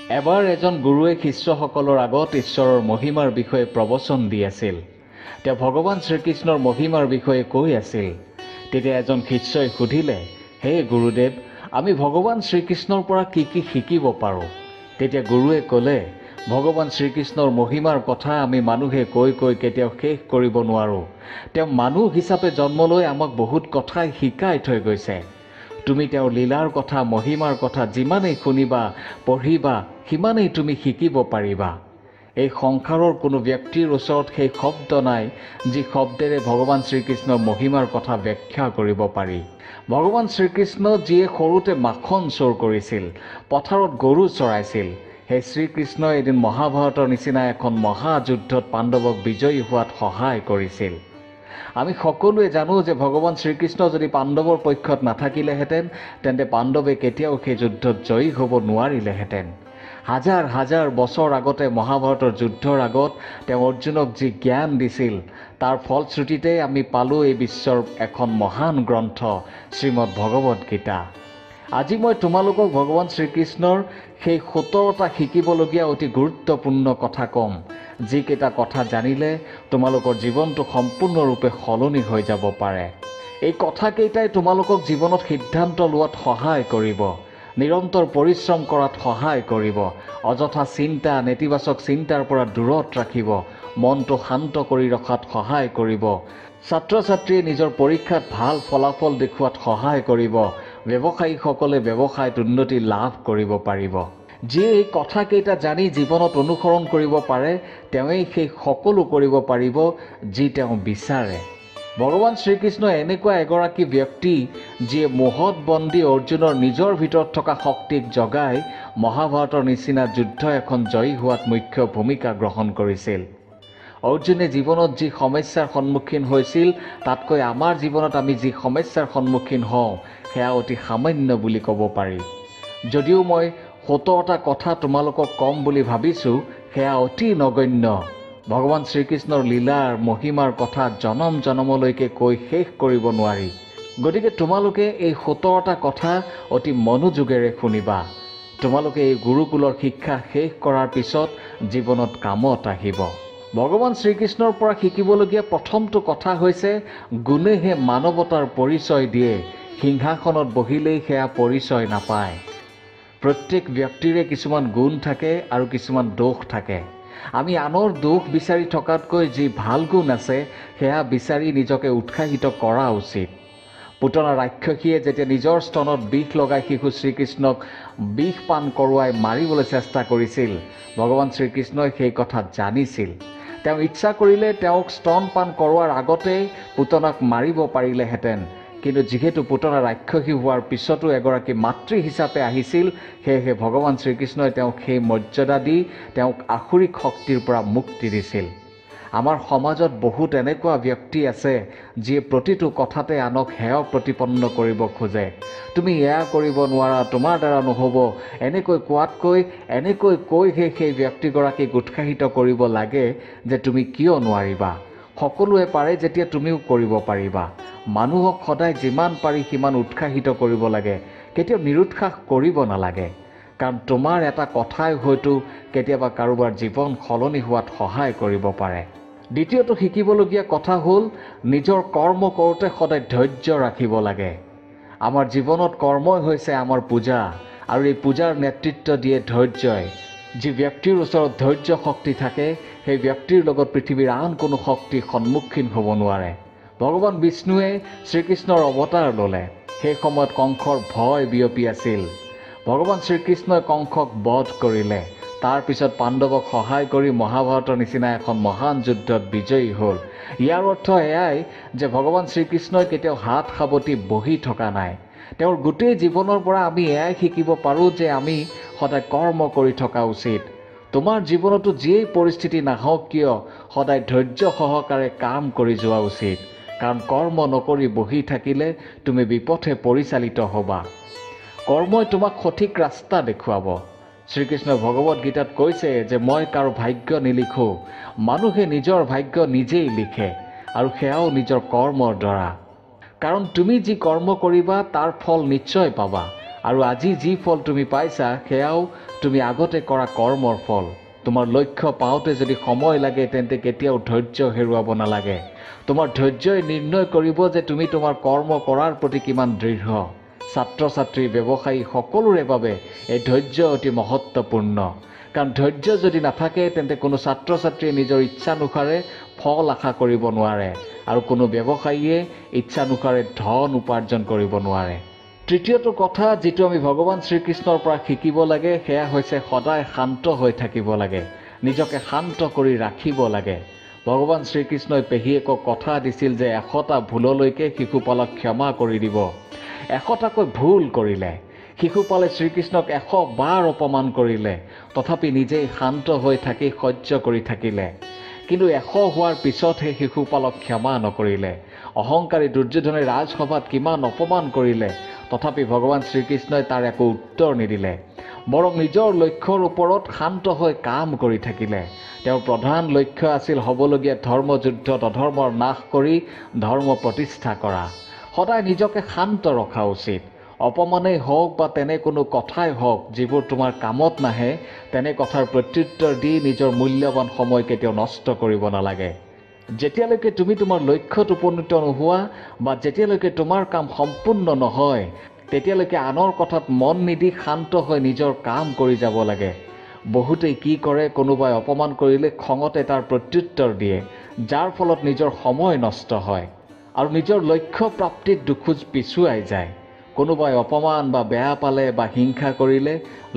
এবাৰ এজন গুৰুৱে শিষ্যসকলৰ আগত ঈশ্বৰৰ মহিমাৰ বিষয়ে প্ৰবচন দি আছিল। তেওঁ ভগৱান শ্ৰীকৃষ্ণৰ মহিমাৰ বিষয়ে কৈ আছিল। তেতিয়া এজন শিষ্যই সুধিলে, হে গুৰুদেৱ, আমি ভগৱান শ্ৰীকৃষ্ণৰ পৰা কি কি শিকিব পাৰোঁ? তেতিয়া গুৰুৱে ক'লে, ভগৱান শ্ৰীকৃষ্ণৰ মহিমাৰ কথা আমি মানুহে কৈ কৈ কেতিয়াও শেষ কৰিব নোৱাৰোঁ। তেওঁ মানুহ হিচাপে জন্ম লৈ আমাক বহুত কথাই শিকাই থৈ গৈছে। তুমি তেওঁৰ লীলাৰ কথা, মহিমাৰ কথা যিমানেই শুনিবা, পঢ়িবা, সিমানেই তুমি শিকিব পাৰিবা। এই সংসাৰৰ কোনো ব্যক্তিৰ ওচৰত সেই শব্দ নাই যি শব্দেৰে ভগৱান শ্ৰীকৃষ্ণৰ মহিমাৰ কথা ব্যাখ্যা কৰিব পাৰি। ভগৱান শ্ৰীকৃষ্ণ যিয়ে সৰুতে মাখন চোৰ কৰিছিল, পথাৰত গৰু চৰাইছিল, সেই শ্ৰীকৃষ্ণই এদিন মহাভাৰতৰ নিচিনা এখন মহাযুদ্ধত পাণ্ডৱক বিজয়ী হোৱাত সহায় কৰিছিল। আমি সকলোৱে জানো যে ভগৱান শ্ৰীকৃষ্ণ যদি পাণ্ডৱৰ পক্ষত নাথাকিলেহেঁতেন, তেন্তে পাণ্ডৱে কেতিয়াও সেই যুদ্ধত জয়ী হ'ব নোৱাৰিলেহেঁতেন। হাজাৰ হাজাৰ বছৰ আগতে মহাভাৰতৰ যুদ্ধৰ আগত তেওঁ অৰ্জুনক যি জ্ঞান দিছিল, তাৰ ফলশ্ৰুতিতে আমি পালোঁ এই বিশ্বৰ এখন মহান গ্ৰন্থ শ্ৰীমদ ভগৱদ গীতা। আজি মই তোমালোকক ভগৱান শ্ৰীকৃষ্ণৰ সেই 17টা শিকিবলগীয়া অতি গুৰুত্বপূৰ্ণ কথা ক'ম, যিকেইটা কথা জানিলে তোমালোকৰ জীৱনটো সম্পূৰ্ণৰূপে সলনি হৈ যাব পাৰে। এই কথাকেইটাই তোমালোকক জীৱনত সিদ্ধান্ত লোৱাত সহায় কৰিব, নিৰন্তৰ পৰিশ্ৰম কৰাত সহায় কৰিব, অযথা চিন্তা, নেতিবাচক চিন্তাৰ পৰা দূৰত ৰাখিব, মনটো শান্ত কৰি ৰখাত সহায় কৰিব, ছাত্ৰ ছাত্ৰীয়ে নিজৰ পৰীক্ষাত ভাল ফলাফল দেখুৱাত সহায় কৰিব, ব্যৱসায়ীসকলে ব্যৱসায়ত উন্নতি লাভ কৰিব পাৰিব। যিয়ে এই কথাকেইটা জানি জীৱনত অনুসৰণ কৰিব পাৰে, তেওঁৱেই সেই সকলো কৰিব পাৰিব যি তেওঁ বিচাৰে। ভগৱান শ্ৰীকৃষ্ণ এনেকুৱা এগৰাকী ব্যক্তি যিয়ে মোহত বন্দী অৰ্জুনৰ নিজৰ ভিতৰত থকা শক্তিক জগাই মহাভাৰতৰ নিচিনা যুদ্ধ এখন জয়ী হোৱাত মুখ্য ভূমিকা গ্ৰহণ কৰিছিল। অৰ্জুনে জীৱনত যি সমস্যাৰ সন্মুখীন হৈছিল, তাতকৈ আমাৰ জীৱনত আমি যি সমস্যাৰ সন্মুখীন হওঁ সেয়া অতি সামান্য বুলি ক'ব পাৰি। যদিও মই 17টা কথা তোমালোকক ক'ম বুলি ভাবিছোঁ, সেয়া অতি নগণ্য। ভগৱান শ্ৰীকৃষ্ণৰ লীলাৰ মহিমাৰ কথা জনম জনমলৈকে কৈ শেষ কৰিব নোৱাৰি। গতিকে তোমালোকে এই 17টা কথা অতি মনোযোগেৰে শুনিবা। তোমালোকে এই গুৰুকুলৰ শিক্ষা শেষ কৰাৰ পিছত জীৱনত কামত আহিব। ভগৱান শ্ৰীকৃষ্ণৰ পৰা শিকিবলগীয়া প্ৰথমটো কথা হৈছে, গুণেহে মানৱতাৰ পৰিচয় দিয়ে, সিংহাসনত বহিলেই সেয়া পৰিচয় নাপায়। প্ৰত্যেক ব্যক্তিৰে কিছুমান গুণ থাকে আৰু কিছুমান দোষ থাকে। আমি আনৰ দোষ বিচাৰি থকাতকৈ যি ভাল গুণ আছে সেয়া বিচাৰি নিজকে উৎসাহিত কৰা উচিত। পুতনা ৰাক্ষসীয়ে যেতিয়া নিজৰ স্তনত বিষ লগাই শিশু শ্ৰীকৃষ্ণক বিষ পান কৰোৱাই মাৰিবলৈ চেষ্টা কৰিছিল, ভগৱান শ্ৰীকৃষ্ণই সেই কথা জানিছিল। তেওঁ ইচ্ছা কৰিলে তেওঁক স্তন পান কৰোৱাৰ আগতেই পুতনাক মাৰিব পাৰিলেহেঁতেন, কিন্তু যিহেতু পুতনা ৰাক্ষসী হোৱাৰ পিছতো এগৰাকী মাতৃ হিচাপে আহিছিল, সেয়েহে ভগৱান শ্ৰীকৃষ্ণই তেওঁক সেই মৰ্যাদা দি তেওঁক আসুৰিক শক্তিৰ পৰা মুক্তি দিছিল। আমাৰ সমাজত বহুত এনেকুৱা ব্যক্তি আছে যিয়ে প্ৰতিটো কথাতে আনক হেয় প্ৰতিপন্ন কৰিব খোজে। তুমি এয়া কৰিব নোৱাৰা, তোমাৰ দ্বাৰা নহ'ব, এনেকৈ কোৱাতকৈ এনেকৈ কৈহে সেই ব্যক্তিগৰাকীক উৎসাহিত কৰিব লাগে যে তুমি কিয় নোৱাৰিবা। সকলোৱে পাৰে যেতিয়া তুমিও কৰিব পাৰিবা। মানুহক সদায় যিমান পাৰি সিমান উৎসাহিত কৰিব লাগে, কেতিয়াও নিৰুৎসাহ কৰিব নালাগে। কাৰণ তোমাৰ এটা কথাই হয়তো কেতিয়াবা কাৰোবাৰ জীৱন সলনি হোৱাত সহায় কৰিব পাৰে। দ্বিতীয়টো শিকিবলগীয়া কথা হ'ল, নিজৰ কৰ্ম কৰোঁতে সদায় ধৈৰ্য ৰাখিব লাগে। আমাৰ জীৱনত কৰ্মই হৈছে আমাৰ পূজা, আৰু এই পূজাৰ নেতৃত্ব দিয়ে ধৈৰ্যই। যি ব্যক্তিৰ ওচৰত ধৈৰ্য শক্তি থাকে, সেই ব্যক্তিৰ লগত পৃথিৱীৰ আন কোনো শক্তিৰ সন্মুখীন হ'ব নোৱাৰে। ভগৱান বিষ্ণুৱে শ্ৰীকৃষ্ণৰ অৱতাৰ ল'লে। সেই সময়ত কংসৰ ভয় বিয়পি আছিল। ভগৱান শ্ৰীকৃষ্ণই কংসক বধ কৰিলে। তাৰ পিছত পাণ্ডৱক সহায় কৰি মহাভাৰতৰ নিচিনা এখন মহান যুদ্ধত বিজয়ী হ'ল। ইয়াৰ অৰ্থ এয়াই যে ভগৱান শ্ৰীকৃষ্ণই কেতিয়াও হাত সাৱটি বহি থকা নাই। তেওঁৰ গোটেই জীৱনৰ পৰা আমি এয়াই শিকিব পাৰোঁ যে আমি সদায় কৰ্ম কৰি থকা উচিত। তোমাৰ জীৱনতো যিয়েই পৰিস্থিতি নাহক কিয়, সদায় ধৈৰ্য সহকাৰে কাম কৰি যোৱা উচিত। কাৰণ কৰ্ম নকৰি বহি থাকিলে তুমি বিপথে পৰিচালিত হ'বা। কৰ্মই তোমাক সঠিক ৰাস্তা দেখুৱাব। শ্ৰীকৃষ্ণই ভগৱদ গীতাত কৈছে যে মই কাৰো ভাগ্য নিলিখোঁ, মানুহে নিজৰ ভাগ্য নিজেই লিখে, আৰু সেয়াও নিজৰ কৰ্মৰ দ্বাৰা। কাৰণ তুমি যি কৰ্ম কৰিবা তাৰ ফল নিশ্চয় পাবা, আৰু আজি যি ফল তুমি পাইছা সেয়াও তুমি আগতে কৰা কৰ্মৰ ফল। তোমাৰ লক্ষ্য পাওঁতে যদি সময় লাগে তেন্তে কেতিয়াও ধৈৰ্য হেৰুৱাব নালাগে। তোমাৰ ধৈৰ্যই নিৰ্ণয় কৰিব যে তুমি তোমাৰ কৰ্ম কৰাৰ প্ৰতি কিমান দৃঢ়। ছাত্ৰ ছাত্ৰী, ব্যৱসায়ী সকলোৰে বাবে এই ধৈৰ্য অতি মহত্বপূৰ্ণ। কাৰণ ধৈৰ্য যদি নাথাকে তেন্তে কোনো ছাত্ৰ ছাত্ৰীয়ে নিজৰ ইচ্ছানুসাৰে ফল আশা কৰিব নোৱাৰে আৰু কোনো ব্যৱসায়ীয়ে ইচ্ছানুসাৰে ধন উপাৰ্জন কৰিব নোৱাৰে। তৃতীয়টো কথা যিটো আমি ভগৱান শ্ৰীকৃষ্ণৰ পৰা শিকিব লাগে সেয়া হৈছে সদায় শান্ত হৈ থাকিব লাগে, নিজকে শান্ত কৰি ৰাখিব লাগে। ভগৱান শ্ৰীকৃষ্ণই পেহীয়েকক কথা দিছিল যে 100টা ভুললৈকে শিশুপালক ক্ষমা কৰি দিব। 100টাকৈ ভুল কৰিলে শিশুপালে শ্ৰীকৃষ্ণক 100 বাৰ অপমান কৰিলে, তথাপি নিজেই শান্ত হৈ থাকি সহ্য কৰি থাকিলে। কিন্তু 100 হোৱাৰ পিছতহে শিশুপালক ক্ষমা নকৰিলে। অহংকাৰী দুৰ্যোধনে ৰাজসভাত কিমান অপমান কৰিলে, তথাপি ভগৱান শ্ৰীকৃষ্ণই তাৰ একো উত্তৰ নিদিলে, বৰং নিজৰ লক্ষ্যৰ ওপৰত শান্ত হৈ কাম কৰি থাকিলে। তেওঁৰ প্ৰধান লক্ষ্য আছিল হ'বলগীয়া ধৰ্মযুদ্ধত অধৰ্মৰ নাশ কৰি ধৰ্ম প্ৰতিষ্ঠা কৰা। সদায় নিজকে শান্ত ৰখা উচিত। অপমানেই হওক বা তেনে কোনো কথাই হওক যিবোৰ তোমাৰ কামত নাহে, তেনে কথাৰ প্ৰত্যুত্তৰ দি নিজৰ মূল্যৱান সময় কেতিয়াও নষ্ট কৰিব নালাগে। যেতিয়ালৈকে তুমি তোমাৰ লক্ষ্যত উপনীত নোহোৱা বা যেতিয়ালৈকে তোমাৰ কাম সম্পূৰ্ণ নহয়, তেতিয়ালৈকে আনৰ কথাত মন নিদি শান্ত হৈ নিজৰ কাম কৰি যাব লাগে। বহুতেই কি কৰে, কোনোবাই অপমান কৰিলে খঙতে তাৰ প্ৰত্যুত্তৰ দিয়ে, যাৰ ফলত নিজৰ সময় নষ্ট হয় আৰু নিজৰ লক্ষ্য প্ৰাপ্তিত দুখোজ পিছুৱাই যায়। কোনোবাই অপমান বা বেয়া পালে বা হিংসা কৰিলে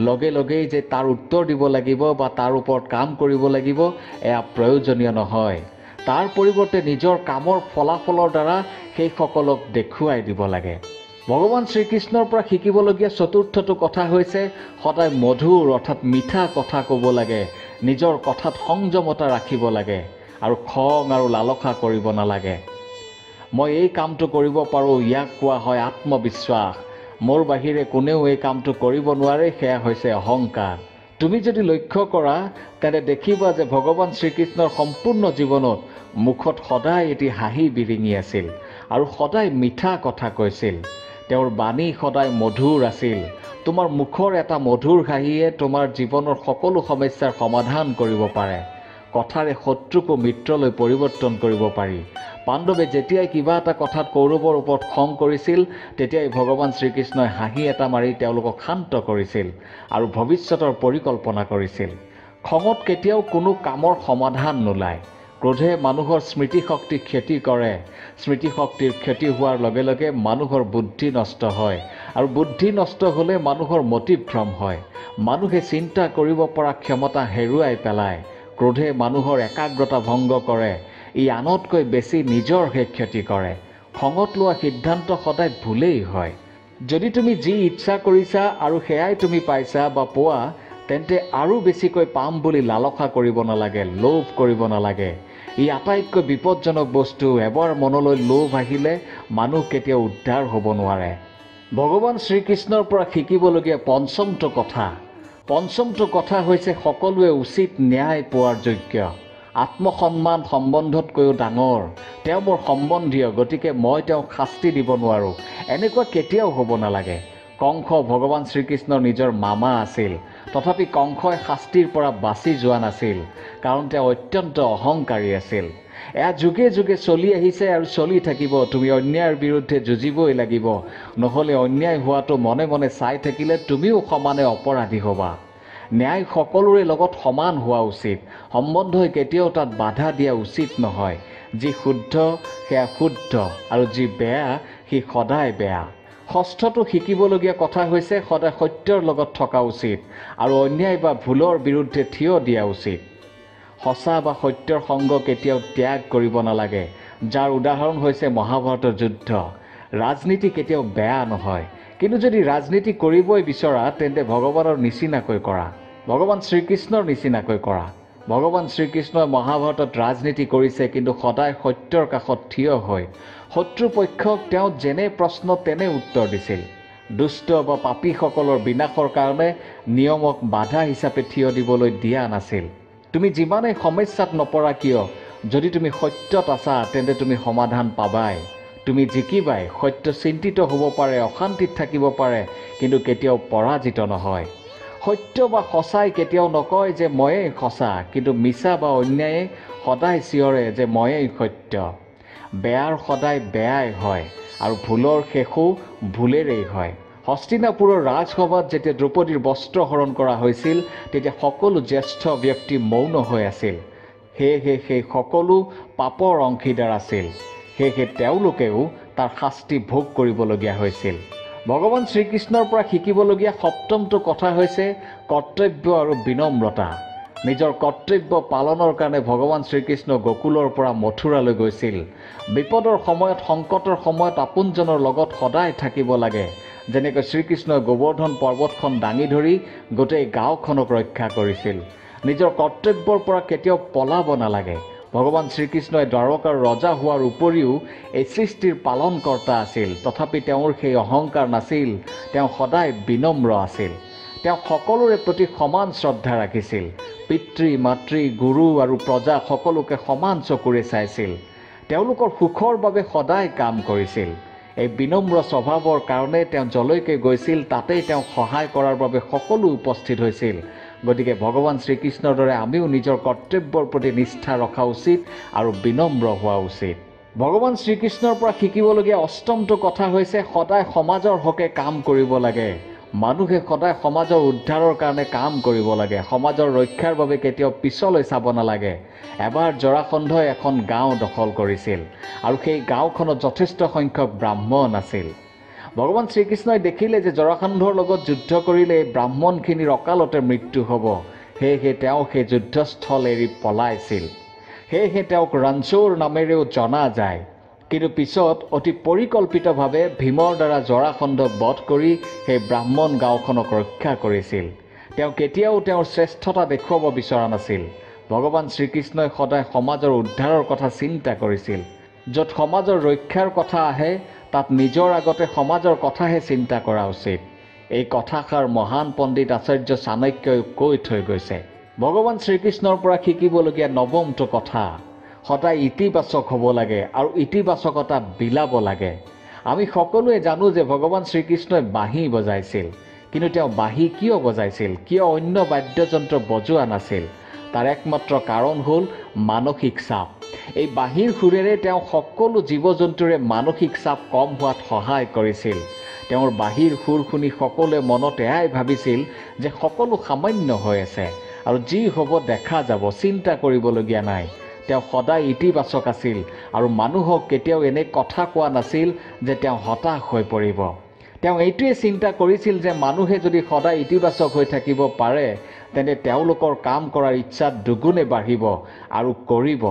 লগে লগেই যে তাৰ উত্তৰ দিব লাগিব বা তাৰ ওপৰত কাম কৰিব লাগিব, এয়া প্ৰয়োজনীয় নহয়। তাৰ পৰিৱৰ্তে নিজৰ কামৰ ফলাফলৰ দ্বাৰা সেইসকলক দেখুৱাই দিব লাগে। ভগৱান শ্ৰীকৃষ্ণৰ পৰা শিকিবলগীয়া চতুৰ্থটো কথা হৈছে সদায় মধুৰ অৰ্থাৎ মিঠা কথা ক'ব লাগে, নিজৰ কথাত সংযমতা ৰাখিব লাগে আৰু খং আৰু লালসা কৰিব নালাগে। মই এই কামটো কৰিব পাৰোঁ, ইয়াক কোৱা হয় আত্মবিশ্বাস। মোৰ বাহিৰে কোনেও এই কামটো কৰিব নোৱাৰে, সেয়া হৈছে অহংকাৰ। তুমি যদি লক্ষ্য কৰা তেন্তে দেখিবা যে ভগৱান শ্ৰীকৃষ্ণৰ সম্পূৰ্ণ জীৱনত মুখত সদায় এটি হাঁহি বিৰিঙি আছিল আৰু সদায় মিঠা কথা কৈছিল। তেওঁৰ বাণী সদায় মধুৰ আছিল। তোমাৰ মুখৰ এটা মধুৰ হাঁহিয়ে তোমাৰ জীৱনৰ সকলো সমস্যাৰ সমাধান কৰিব পাৰে। কথাৰে শত্ৰুকো মিত্ৰলৈ পৰিৱৰ্তন কৰিব পাৰি। পাণ্ডৱে যেতিয়াই কিবা এটা কথাত কৌৰৱৰ ওপৰত খং কৰিছিল, তেতিয়াই ভগৱান শ্ৰীকৃষ্ণই হাঁহি এটা মাৰি তেওঁলোকক শান্ত কৰিছিল আৰু ভৱিষ্যতৰ পৰিকল্পনা কৰিছিল। খঙত কেতিয়াও কোনো কামৰ সমাধান নোলায়। ক্ৰোধে মানুহৰ স্মৃতিশক্তি ক্ষতি কৰে। স্মৃতিশক্তিৰ ক্ষতি হোৱাৰ লগে লগে মানুহৰ বুদ্ধি নষ্ট হয় আৰু বুদ্ধি নষ্ট হ'লে মানুহৰ মতিভ্ৰম হয়। মানুহে চিন্তা কৰিব পৰা ক্ষমতা হেৰুৱাই পেলায়। ক্ৰোধে মানুহৰ একাগ্ৰতা ভংগ কৰে। ই আনতকৈ বেছি নিজৰহে ক্ষতি কৰে। খঙত লোৱা সিদ্ধান্ত সদায় ভুলেই হয়। যদি তুমি যি ইচ্ছা কৰিছা আৰু সেয়াই তুমি পাইছা বা পোৱা, তেন্তে আৰু বেছিকৈ পাম বুলি লালসা কৰিব নালাগে, লোভ কৰিব নালাগে। ই আটাইতকৈ বিপদজনক বস্তু। এবাৰ মনলৈ লোভ আহিলে মানুহ কেতিয়াও উদ্ধাৰ হ'ব নোৱাৰে। ভগৱান শ্ৰীকৃষ্ণৰ পৰা শিকিবলগীয়া পঞ্চমটো কথা হৈছে সকলোৱে উচিত ন্যায় পোৱাৰ যোগ্য। আত্মসন্মান সম্বন্ধতকৈও ডাঙৰ। তেওঁ মোৰ সম্বন্ধীয়, গতিকে মই তেওঁক শাস্তি দিব নোৱাৰোঁ, এনেকুৱা কেতিয়াও হ'ব নালাগে। কংস ভগৱান শ্ৰীকৃষ্ণৰ নিজৰ মামা আছিল, তথাপি কংসই শাস্তিৰ পৰা বাচি যোৱা নাছিল, কাৰণ তেওঁ অত্যন্ত অহংকাৰী আছিল। এয়া যুগে যুগে চলি আহিছে আৰু চলি থাকিব। তুমি অন্যায়ৰ বিৰুদ্ধে যুঁজিবই লাগিব, নহ'লে অন্যায় হোৱাটো মনে মনে চাই থাকিলে তুমিও সমানে অপৰাধী হ'বা। ন্যায় সকলোৰে লগত সমান হোৱা উচিত। সম্বন্ধই কেতিয়াও তাত বাধা দিয়া উচিত নহয়। যি শুদ্ধ সেয়া শুদ্ধ আৰু যি বেয়া সি সদায় বেয়া। ষষ্ঠটো শিকিবলগীয়া কথা হৈছে সদায় সত্যৰ লগত থকা উচিত আৰু অন্যায় বা ভুলৰ বিৰুদ্ধে থিয় দিয়া উচিত। সঁচা বা সত্যৰ সংগ কেতিয়াও ত্যাগ কৰিব নালাগে, যাৰ উদাহৰণ হৈছে মহাভাৰতৰ যুদ্ধ। ৰাজনীতি কেতিয়াও বেয়া নহয়, কিন্তু যদি ৰাজনীতি কৰিবই বিচৰা তেন্তে ভগৱানৰ নিচিনাকৈ কৰা, ভগৱান শ্ৰীকৃষ্ণৰ নিচিনাকৈ কৰা। ভগৱান শ্ৰীকৃষ্ণই মহাভাৰতত ৰাজনীতি কৰিছে, কিন্তু সদায় সত্যৰ কাষত থিয় হৈ। শত্ৰুপক্ষক তেওঁ যেনে প্ৰশ্ন তেনে উত্তৰ দিছিল। দুষ্ট বা পাপীসকলৰ বিনাশৰ কাৰণে নিয়মক বাধা হিচাপে থিয় দিবলৈ দিয়া নাছিল। তুমি যিমানেই সমস্যাত নপৰা কিয়, যদি তুমি সত্যত আছা তেন্তে তুমি সমাধান পাবাই। তুমি জিকিবাই, সত্য চিন্তিত হ'ব পাৰে, অশান্তিত থাকিব পাৰে, কিন্তু কেতিয়াও পৰাজিত নহয়। সত্য বা সঁচাই কেতিয়াও নকয় যে ময়েই সঁচা, কিন্তু মিছা বা অন্যায়ে সদায় চিঞৰে যে ময়েই সত্য। বেয়াৰ সদায় বেয়াই হয় আৰু ভুলৰ শেষো ভুলেৰেই হয়। হস্তিনাপুৰৰ ৰাজসভাত যেতিয়া দ্ৰৌপদীৰ বস্ত্ৰ হৰণ কৰা হৈছিল, তেতিয়া সকলো জ্যেষ্ঠ ব্যক্তি মৌন হৈ আছিল। সেয়েহে সেই সকলো পাপৰ অংশীদাৰ আছিল। সেয়েহে তেওঁলোকেও তাৰ শাস্তি ভোগ কৰিবলগীয়া হৈছিল। ভগৱান শ্ৰীকৃষ্ণৰ পৰা শিকিবলগীয়া সপ্তমটো কথা হৈছে কৰ্তব্য আৰু বিনম্ৰতা। নিজৰ কৰ্তব্য পালনৰ কাৰণে ভগৱান শ্ৰীকৃষ্ণ গোকুলৰ পৰা মথুৰালৈ গৈছিল। বিপদৰ সময়ত, সংকটৰ সময়ত আপোনজনৰ লগত সদায় থাকিব লাগে। যেনেকৈ শ্ৰীকৃষ্ণই গোবৰ্ধন পৰ্বতখন দাঙি ধৰি গোটেই গাঁওখনক ৰক্ষা কৰিছিল। নিজৰ কৰ্তব্যৰ পৰা কেতিয়াও পলাব নালাগে। ভগৱান শ্ৰীকৃষ্ণই দ্বাৰকাৰ ৰজা হোৱাৰ উপৰিও এই সৃষ্টিৰ পালনকৰ্তা আছিল। তথাপি তেওঁৰ সেই অহংকাৰ নাছিল। তেওঁ সদায় বিনম্ৰ আছিল। তেওঁ সকলোৰে প্ৰতি সমান শ্ৰদ্ধা ৰাখিছিল। পিতৃ, মাতৃ, গুৰু আৰু প্ৰজা সকলোকে সমান চকুৰে চাইছিল। তেওঁলোকৰ সুখৰ বাবে সদায় কাম কৰিছিল। এই বিনম্ৰ স্বভাৱৰ কাৰণে তেওঁ যলৈকে গৈছিল তাতেই তেওঁক সহায় কৰাৰ বাবে সকলো উপস্থিত হৈছিল। গতিকে ভগৱান শ্ৰীকৃষ্ণৰ দৰে আমিও নিজৰ কৰ্তব্যৰ প্ৰতি নিষ্ঠা ৰখা উচিত আৰু বিনম্ৰ হোৱা উচিত। ভগৱান শ্ৰীকৃষ্ণৰ পৰা শিকিবলগীয়া অষ্টমটো কথা হৈছে সদায় সমাজৰ হকে কাম কৰিব লাগে। মানুহে সদায় সমাজৰ উদ্ধাৰৰ কাৰণে কাম কৰিব লাগে। সমাজৰ ৰক্ষাৰ বাবে কেতিয়াও পিছলৈ চাব নালাগে। এবাৰ জৰাসন্ধই এখন গাঁও দখল কৰিছিল আৰু সেই গাঁওখনত যথেষ্ট সংখ্যক ব্ৰাহ্মণ আছিল। ভগৱান শ্ৰীকৃষ্ণই দেখিলে যে জৰাসন্ধৰ লগত যুদ্ধ কৰিলে এই ব্ৰাহ্মণখিনিৰ অকালতে মৃত্যু হ'ব। সেয়েহে তেওঁ সেই যুদ্ধস্থল এৰি পলাইছিল। সেয়েহে তেওঁক ৰাঞ্চোৰ নামেৰেও জনা যায়। কিন্তু পিছত অতি পৰিকল্পিতভাৱে ভীমৰ দ্বাৰা জৰাসন্ধক বধ কৰি সেই ব্ৰাহ্মণ গাঁওখনক ৰক্ষা কৰিছিল। তেওঁ কেতিয়াও তেওঁৰ শ্ৰেষ্ঠতা দেখুৱাব বিচৰা নাছিল। ভগৱান শ্ৰীকৃষ্ণই সদায় সমাজৰ উদ্ধাৰৰ কথা চিন্তা কৰিছিল। য'ত সমাজৰ ৰক্ষাৰ কথা আহে তাত নিজৰ আগতে সমাজৰ কথাহে চিন্তা কৰা উচিত। এই কথাষাৰ মহান পণ্ডিত আচাৰ্য চাণক্যই কৈ থৈ গৈছে। ভগৱান শ্ৰীকৃষ্ণৰ পৰা শিকিবলগীয়া নৱমটো কথা, সদায় ইতিবাচক হ'ব লাগে আৰু ইতিবাচকতা বিলাব লাগে। আমি সকলোৱে জানো যে ভগৱান শ্ৰীকৃষ্ণই বাঁহী বজাইছিল। কিন্তু তেওঁ বাঁহী কিয় বজাইছিল? কিয় অন্য বাদ্যযন্ত্ৰ বজোৱা নাছিল? তাৰ একমাত্ৰ কাৰণ হ'ল মানসিক চাপ। এই বাঁহীৰ সুৰেৰে তেওঁ সকলো জীৱ জন্তুৰে মানসিক চাপ কম হোৱাত সহায় কৰিছিল। তেওঁৰ বাঁহীৰ সুৰ শুনি সকলোৱে মনত এয়াই ভাবিছিল যে সকলো সামান্য হৈ আছে আৰু যি হ'ব দেখা যাব, চিন্তা কৰিবলগীয়া নাই। তেওঁ সদায় ইতিবাচক আছিল আৰু মানুহক কেতিয়াও এনে কথা কোৱা নাছিল যে তেওঁ হতাশ হৈ পৰিব। তেওঁ এইটোৱে চিন্তা কৰিছিল যে মানুহে যদি সদায় ইতিবাচক হৈ থাকিব পাৰে তেন্তে তেওঁলোকৰ কাম কৰাৰ ইচ্ছা দুগুণে বাঢ়িব আৰু কৰিব।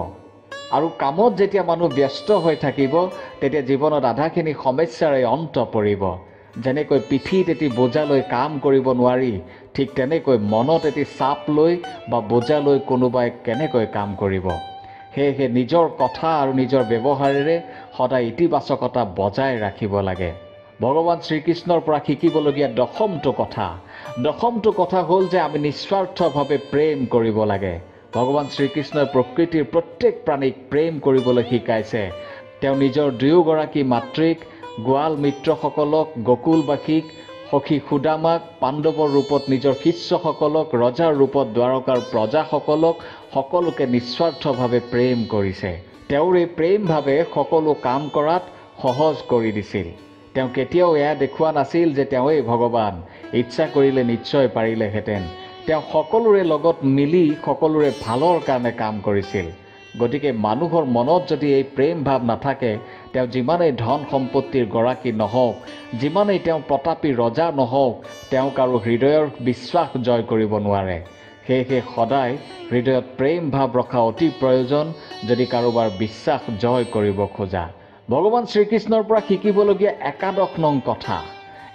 আৰু কামত যেতিয়া মানুহ ব্যস্ত হৈ থাকিব তেতিয়া জীৱনত আধাখিনি সমস্যাৰে অন্ত পৰিব। যেনেকৈ পিঠিত এটি বোজা লৈ কাম কৰিব নোৱাৰি, ঠিক তেনেকৈ মনত এটি চাপ লৈ বা বোজা লৈ কোনোবাই কেনেকৈ কাম কৰিব। সেয়েহে নিজৰ কথা আৰু নিজৰ ব্যৱহাৰেৰে সদায় ইতিবাচকতা বজাই ৰাখিব লাগে। ভগৱান শ্ৰীকৃষ্ণৰ পৰা শিকিবলগীয়া দশমটো কথা হ'ল যে আমি নিস্বাৰ্থভাৱে প্ৰেম কৰিব লাগে। ভগৱান শ্ৰীকৃষ্ণই প্ৰকৃতিৰ প্ৰত্যেক প্ৰাণীক প্ৰেম কৰিবলৈ শিকাইছে। তেওঁ নিজৰ দুয়োগৰাকী মাতৃক, গোৱাল মিত্ৰসকলক, গোকুলবাসীক, সখী সুদামাক, পাণ্ডৱৰ ৰূপত নিজৰ শিষ্যসকলক, ৰজাৰ ৰূপত দ্বাৰকাৰ প্ৰজাসকলক সকলোকে নিস্বাৰ্থভাৱে প্ৰেম কৰিছে। তেওঁৰ এই প্ৰেমভাৱে সকলো কাম কৰাত সহজ কৰি দিছিল। তেওঁ কেতিয়াও এয়া দেখুওৱা নাছিল যে তেওঁৱেই ভগৱান, ইচ্ছা কৰিলে নিশ্চয় পাৰিলেহেঁতেন। তেওঁ সকলোৰে লগত মিলি সকলোৰে ভালৰ কাৰণে কাম কৰিছিল। গতিকে মানুহৰ মনত যদি এই প্ৰেম ভাৱ নাথাকে, তেওঁ যিমানেই ধন সম্পত্তিৰ গৰাকী নহওক, যিমানেই তেওঁ প্ৰতাপী ৰজা নহওক, তেওঁক আৰু হৃদয়ৰ বিশ্বাস জয় কৰিব নোৱাৰে। সেয়েহে সদায় হৃদয়ত প্ৰেম ভাৱ ৰখা অতি প্ৰয়োজন যদি কাৰোবাৰ বিশ্বাস জয় কৰিব খোজা। ভগৱান শ্ৰীকৃষ্ণৰ পৰা শিকিবলগীয়া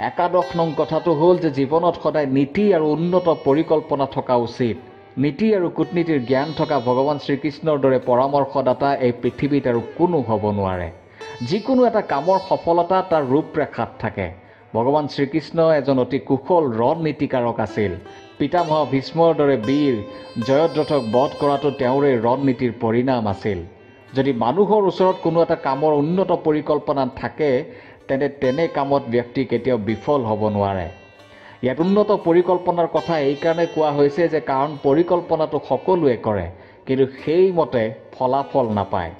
একাদশ নং কথাটো হ'ল যে জীৱনত সদায় নীতি আৰু উন্নত পৰিকল্পনা থকা উচিত। নীতি আৰু কূটনীতিৰ জ্ঞান থকা ভগৱান শ্ৰীকৃষ্ণৰ দৰে পৰামৰ্শদাতা এই পৃথিৱীত আৰু কোনো হ'ব নোৱাৰে। যিকোনো এটা কামৰ সফলতা তাৰ ৰূপৰেখাত থাকে। ভগৱান শ্ৰীকৃষ্ণ এজন অতি কুশল ৰণনীতিকাৰক আছিল। পিতামহ ভীষ্মৰ দৰে বীৰ জয়দ্ৰথক বধ কৰাটো তেওঁৰে ৰণনীতিৰ পৰিণাম আছিল। যদি মানুহৰ ওচৰত কোনো এটা কামৰ উন্নত পৰিকল্পনা থাকে তেনে কামত ব্যক্তি কেতিয়াও বিফল হ'ব নোৱাৰে। ইয়াত উন্নত পৰিকল্পনাৰ কথা এইকাৰণে কোৱা হৈছে যে কাৰণ পৰিকল্পনাটো সকলোৱে কৰে কিন্তু সেইমতে ফলাফল নাপায়।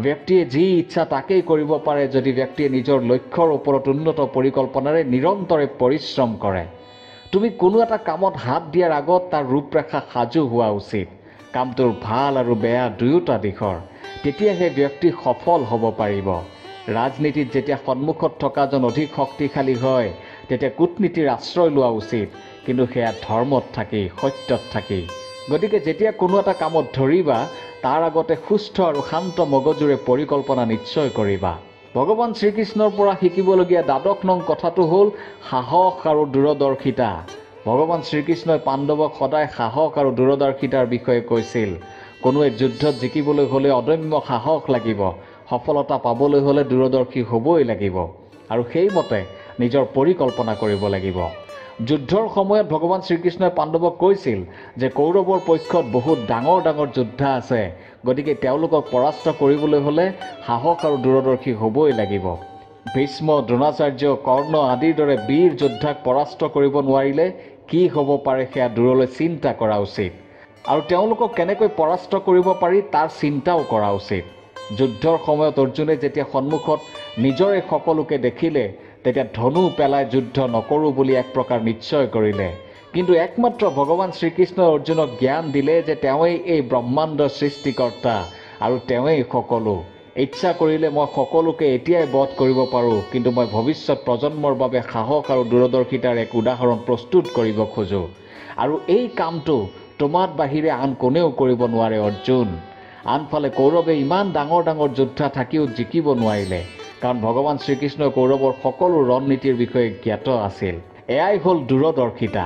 ব্যক্তিয়ে যি ইচ্ছা তাকেই কৰিব পাৰে যদি ব্যক্তিয়ে নিজৰ লক্ষ্যৰ ওপৰত উন্নত পৰিকল্পনাৰে নিৰন্তৰে পৰিশ্ৰম কৰে। তুমি কোনো এটা কামত হাত দিয়াৰ আগত তাৰ ৰূপৰেখা সাজু হোৱা উচিত, কামটোৰ ভাল আৰু বেয়া দুয়োটা দিশৰ। তেতিয়াহে ব্যক্তি সফল হ'ব পাৰিব। ৰাজনীতিত যেতিয়া সন্মুখত থকাজন অধিক শক্তিশালী হয় তেতিয়া কূটনীতিৰ আশ্ৰয় লোৱা উচিত, কিন্তু সেয়া ধৰ্মত থাকি সত্যত থাকি। গতিকে যেতিয়া কোনো এটা কামত ধৰিবা তাৰ আগতে সুস্থ আৰু শান্ত মগজুৰে পৰিকল্পনা নিশ্চয় কৰিবা। ভগৱান শ্ৰীকৃষ্ণৰ পৰা শিকিবলগীয়া ১২ নং কথাটো হ'ল সাহস আৰু দূৰদৰ্শিতা। ভগৱান শ্ৰীকৃষ্ণই পাণ্ডৱক সদায় সাহস আৰু দূৰদৰ্শিতাৰ বিষয়ে কৈছিল। কোনোৱে যুদ্ধত জিকিবলৈ হ'লে অদম্য সাহস লাগিব, সফলতা পাবলৈ হ'লে দূৰদৰ্শী হ'বই লাগিব আৰু সেইমতে নিজৰ পৰিকল্পনা কৰিব লাগিব। যুদ্ধৰ সময়ত ভগৱান শ্ৰীকৃষ্ণই পাণ্ডৱক কৈছিল যে কৌৰৱৰ পক্ষত বহুত ডাঙৰ ডাঙৰ যোদ্ধা আছে, গতিকে তেওঁলোকক পৰাস্ত কৰিবলৈ হ'লে সাহস আৰু দূৰদৰ্শী হ'বই লাগিব। ভীষ্ম, দ্ৰোণাচাৰ্য, কৰ্ণ আদিৰ দৰে বীৰ যোদ্ধাক পৰাস্ত কৰিব নোৱাৰিলে কি হ'ব পাৰে সেয়া দূৰলৈ চিন্তা কৰা উচিত আৰু তেওঁলোকক কেনেকৈ পৰাস্ত কৰিব পাৰি তাৰ চিন্তাও কৰা উচিত। যুদ্ধৰ সময়ত অৰ্জুনে যেতিয়া সন্মুখত নিজৰে সকলোকে দেখিলে তেতিয়া ধনু পেলাই যুদ্ধ নকৰোঁ বুলি এক প্ৰকাৰ নিশ্চয় কৰিলে। কিন্তু একমাত্ৰ ভগৱান শ্ৰীকৃষ্ণই অৰ্জুনক জ্ঞান দিলে যে তেওঁৱেই এই ব্ৰহ্মাণ্ডৰ সৃষ্টিকৰ্তা আৰু তেওঁৱেই সকলো। ইচ্ছা কৰিলে মই সকলোকে এতিয়াই বধ কৰিব পাৰোঁ, কিন্তু মই ভৱিষ্যত প্ৰজন্মৰ বাবে সাহস আৰু দূৰদৰ্শিতাৰ এক উদাহৰণ প্ৰস্তুত কৰিব খোজোঁ আৰু এই কামটো তোমাৰ বাহিৰে আন কোনেও কৰিব নোৱাৰে অৰ্জুন। আনফালে কৌৰৱে ইমান ডাঙৰ ডাঙৰ যোদ্ধা থাকিও জিকিব নোৱাৰিলে কাৰণ ভগৱান শ্ৰীকৃষ্ণই কৌৰৱৰ সকলো ৰণনীতিৰ বিষয়ে জ্ঞাত আছিল। এয়াই হ'ল দূৰদৰ্শিতা।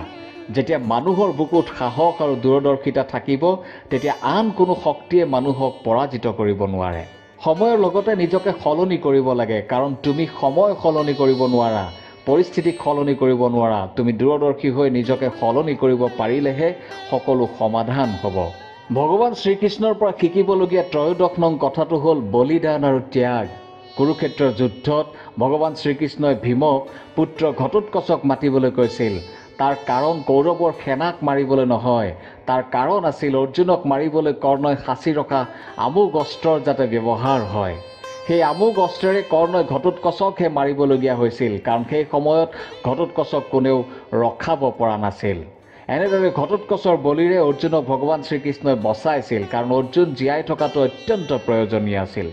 যেতিয়া মানুহৰ বুকুত সাহস আৰু দূৰদৰ্শিতা থাকিব তেতিয়া আন কোনো শক্তিয়ে মানুহক পৰাজিত কৰিব নোৱাৰে। সময়ৰ লগতে নিজকে সলনি কৰিব লাগে, কাৰণ তুমি সময় সলনি কৰিব নোৱাৰা, পৰিস্থিতিক সলনি কৰিব নোৱাৰা। তুমি দূৰদৰ্শী হৈ নিজকে সলনি কৰিব পাৰিলেহে সকলো সমাধান হ'ব। ভগৱান শ্ৰীকৃষ্ণৰ পৰা শিকিবলগীয়া ১৩ নং কথাটো হ'ল বলিদান আৰু ত্যাগ। কুৰুক্ষেত্ৰৰ যুদ্ধত ভগৱান শ্ৰীকৃষ্ণই ভীমক পুত্ৰ ঘটোৎকচক মাতিবলৈ কৈছিল। তাৰ কাৰণ কৌৰৱৰ সেনাক মাৰিবলৈ নহয়, তাৰ কাৰণ আছিল অৰ্জুনক মাৰিবলৈ কৰ্ণই সাঁচি ৰখা আমোগ অস্ত্ৰৰ যাতে ব্যৱহাৰ হয়। সেই আমোগ অস্ত্ৰেৰে কৰ্ণই ঘটোৎকচকহে মাৰিবলগীয়া হৈছিল, কাৰণ সেই সময়ত ঘটোৎকচক কোনেও ৰখাব পৰা নাছিল। এনেদৰে ঘটোৎকচৰ বলিৰে অৰ্জুনক ভগৱান শ্ৰীকৃষ্ণই বচাইছিল, কাৰণ অৰ্জুন জীয়াই থকাটো অত্যন্ত প্ৰয়োজনীয় আছিল।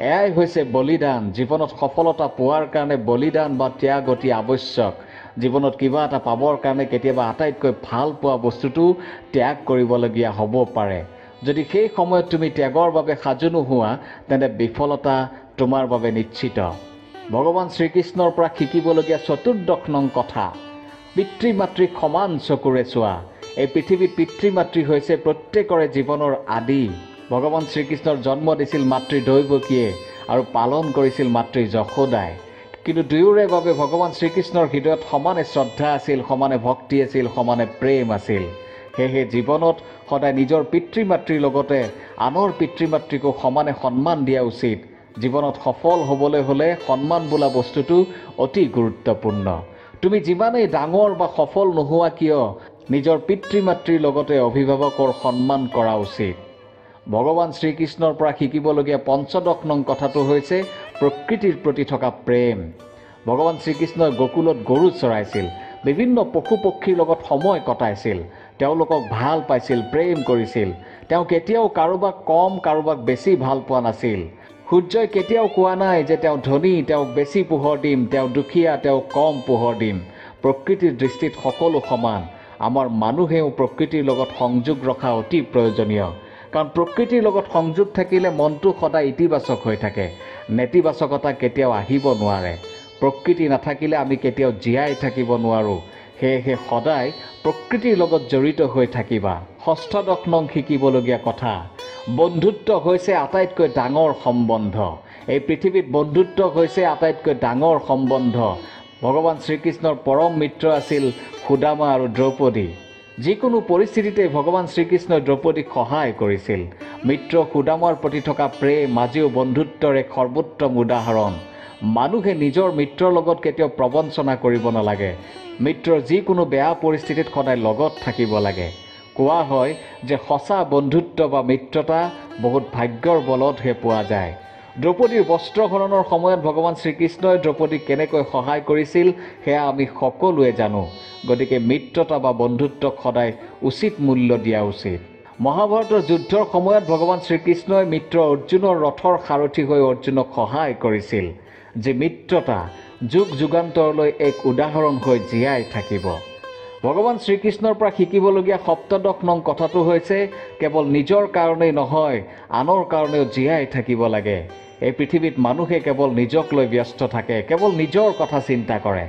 এয়াই হৈছে বলিদান। জীৱনত সফলতা পোৱাৰ কাৰণে বলিদান বা ত্যাগ অতি আৱশ্যক। জীৱনত কিবা এটা পাবৰ কাৰণে কেতিয়াবা আটাইতকৈ ভাল পোৱা বস্তুটো ত্যাগ কৰিবলগীয়া হ'ব পাৰে। যদি সেই সময়ত তুমি ত্যাগৰ বাবে সাজু নোহোৱা তেন্তে বিফলতা তোমাৰ বাবে নিশ্চিত। ভগৱান শ্ৰীকৃষ্ণৰ পৰা শিকিবলগীয়া ১৪ নং কথা, পিতৃ মাতৃক সমান চকুৰে চোৱা। এই পৃথিৱীত পিতৃ মাতৃ হৈছে প্ৰত্যেকৰে জীৱনৰ আদি। ভগৱান শ্ৰীকৃষ্ণৰ জন্ম দিছিল মাতৃ দৈৱকীয়ে আৰু পালন কৰিছিল মাতৃ যশোদাই। কিন্তু দুয়োৰে বাবে ভগৱান শ্ৰীকৃষ্ণৰ হৃদয়ত সমানে শ্ৰদ্ধা আছিল, সমানে ভক্তি আছিল, সমানে প্ৰেম আছিল। সেয়েহে জীৱনত সদায় নিজৰ পিতৃ মাতৃৰ লগতে আনৰ পিতৃ মাতৃকো সমানে সন্মান দিয়া উচিত। জীৱনত সফল হ'বলৈ হ'লে সন্মান বোলা বস্তুটো অতি গুৰুত্বপূৰ্ণ। তুমি যিমানেই ডাঙৰ বা সফল নোহোৱা কিয় নিজৰ পিতৃ মাতৃৰ লগতে অভিভাৱকৰ সন্মান কৰা উচিত। ভগৱান শ্ৰীকৃষ্ণৰ পৰা শিকিবলগীয়া ৫৫ নং কথাটো হৈছে প্ৰকৃতিৰ প্ৰতি থকা প্ৰেম। ভগৱান শ্ৰীকৃষ্ণই গকুলত গৰু চৰাইছিল, বিভিন্ন পশু পক্ষীৰ লগত সময় কটাইছিল, তেওঁলোকক ভাল পাইছিল, প্ৰেম কৰিছিল। তেওঁ কেতিয়াও কাৰোবাক কম কাৰোবাক বেছি ভাল পোৱা নাছিল। সূৰ্যই কেতিয়াও কোৱা নাই যে তেওঁ ধনী, তেওঁক বেছি পোহৰ দিম, তেওঁ দুখীয়া, তেওঁক কম পোহৰ দিম। প্ৰকৃতিৰ দৃষ্টিত সকলো সমান। আমাৰ মানুহেও প্ৰকৃতিৰ লগত সংযোগ ৰখা অতি প্ৰয়োজনীয়, কাৰণ প্ৰকৃতিৰ লগত সংযোগ থাকিলে মনটো সদায় ইতিবাচক হৈ থাকে, নেতিবাচকতা কেতিয়াও আহিব নোৱাৰে। প্ৰকৃতি নাথাকিলে আমি কেতিয়াও জীয়াই থাকিব নোৱাৰোঁ। সেয়েহে সদায় প্ৰকৃতিৰ লগত জড়িত হৈ থাকিবা। ১৬ নং শিকিবলগীয়া কথা, বন্ধুত্ব হৈছে আটাইতকৈ ডাঙৰ সম্বন্ধ। এই পৃথিৱীত বন্ধুত্ব হৈছে আটাইতকৈ ডাঙৰ সম্বন্ধ। ভগৱান শ্ৰীকৃষ্ণৰ পৰম মিত্ৰ আছিল সুদামা আৰু দ্ৰৌপদী। যিকোনো পৰিস্থিতিতে ভগৱান শ্ৰীকৃষ্ণই দ্ৰৌপদীক সহায় কৰিছিল। মিত্ৰ সুদামৰ প্ৰতি থকা প্ৰেম আজিও বন্ধুত্বৰ এক সৰ্বোত্তম উদাহৰণ। মানুহে নিজৰ মিত্ৰৰ লগত কেতিয়াও প্ৰবঞ্চনা কৰিব নালাগে। মিত্ৰৰ যিকোনো বেয়া পৰিস্থিতিত সদায় লগত থাকিব লাগে। কোৱা হয় যে সঁচা বন্ধুত্ব বা মিত্ৰতা বহুত ভাগ্যৰ বলতহে পোৱা যায়। দ্ৰৌপদীৰ বস্ত্ৰহৰণৰ সময়ত ভগৱান শ্ৰীকৃষ্ণই দ্ৰৌপদীক কেনেকৈ সহায় কৰিছিল সেয়া আমি সকলোৱে জানো। গতিকে মিত্ৰতা বা বন্ধুত্বক সদায় উচিত মূল্য দিয়া উচিত। মহাভাৰতৰ যুদ্ধৰ সময়ত ভগৱান শ্ৰীকৃষ্ণই মিত্ৰ অৰ্জুনৰ ৰথৰ সাৰথি হৈ অৰ্জুনক সহায় কৰিছিল। যে মিত্ৰতা যুগ যুগান্তৰলৈ এক উদাহৰণ হৈ জীয়াই থাকিব। ভগৱান শ্ৰীকৃষ্ণৰ পৰা শিকিবলগীয়া ৭৭ নং কথাটো হৈছে কেৱল নিজৰ কাৰণেই নহয়, আনৰ কাৰণেও জীয়াই থাকিব লাগে। এই পৃথিৱীত মানুহে কেৱল নিজক লৈ ব্যস্ত থাকে, কেৱল নিজৰ কথা চিন্তা কৰে।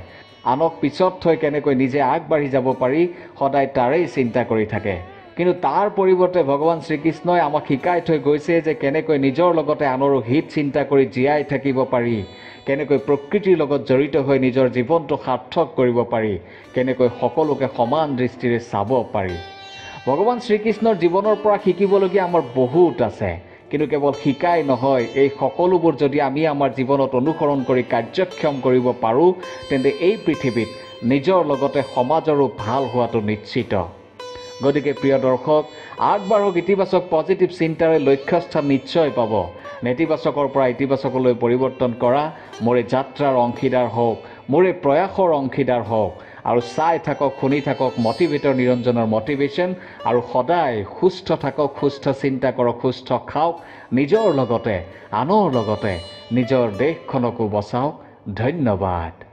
আনক পিছত থৈ কেনেকৈ নিজে আগবাঢ়ি যাব পাৰি সদায় তাৰেই চিন্তা কৰি থাকে। কিন্তু তাৰ পৰিৱৰ্তে ভগৱান শ্ৰীকৃষ্ণই আমাক শিকাই থৈ গৈছে যে কেনেকৈ নিজৰ লগতে আনৰো হিত চিন্তা কৰি জীয়াই থাকিব পাৰি, কেনেকৈ প্ৰকৃতিৰ লগত জড়িত হৈ নিজৰ জীৱনটো সাৰ্থক কৰিব পাৰি, কেনেকৈ সকলোকে সমান দৃষ্টিৰে চাব পাৰি। ভগৱান শ্ৰীকৃষ্ণৰ জীৱনৰ পৰা শিকিবলগীয়া আমাৰ বহুত আছে। কিন্তু কেৱল শিকাই নহয়, এই সকলোবোৰ যদি আমি আমাৰ জীৱনত অনুসৰণ কৰি কাৰ্যক্ষম কৰিব পাৰোঁ তেন্তে এই পৃথিৱীত নিজৰ লগতে সমাজৰো ভাল হোৱাটো নিশ্চিত। গতিকে প্ৰিয় দৰ্শক, আগবাঢ়ক ইতিবাচক পজিটিভ চিন্তাৰে লক্ষ্যস্থান নিশ্চয় পাব। নেতিবাচকৰ পৰা ইতিবাচকলৈ পৰিৱৰ্তন কৰা মোৰ এই যাত্ৰাৰ অংশীদাৰ হওক, মোৰ এই প্ৰয়াসৰ অংশীদাৰ হওক। আৰু চাই থাকক, শুনি থাকক মটিভেটৰ নিৰঞ্জনৰ মটিভেশ্যন। আৰু সদায় সুস্থ থাকক, সুস্থ চিন্তা কৰক, সুস্থ খাওক, নিজৰ লগতে আনৰ লগতে নিজৰ দেশখনকো বচাওক। ধন্যবাদ।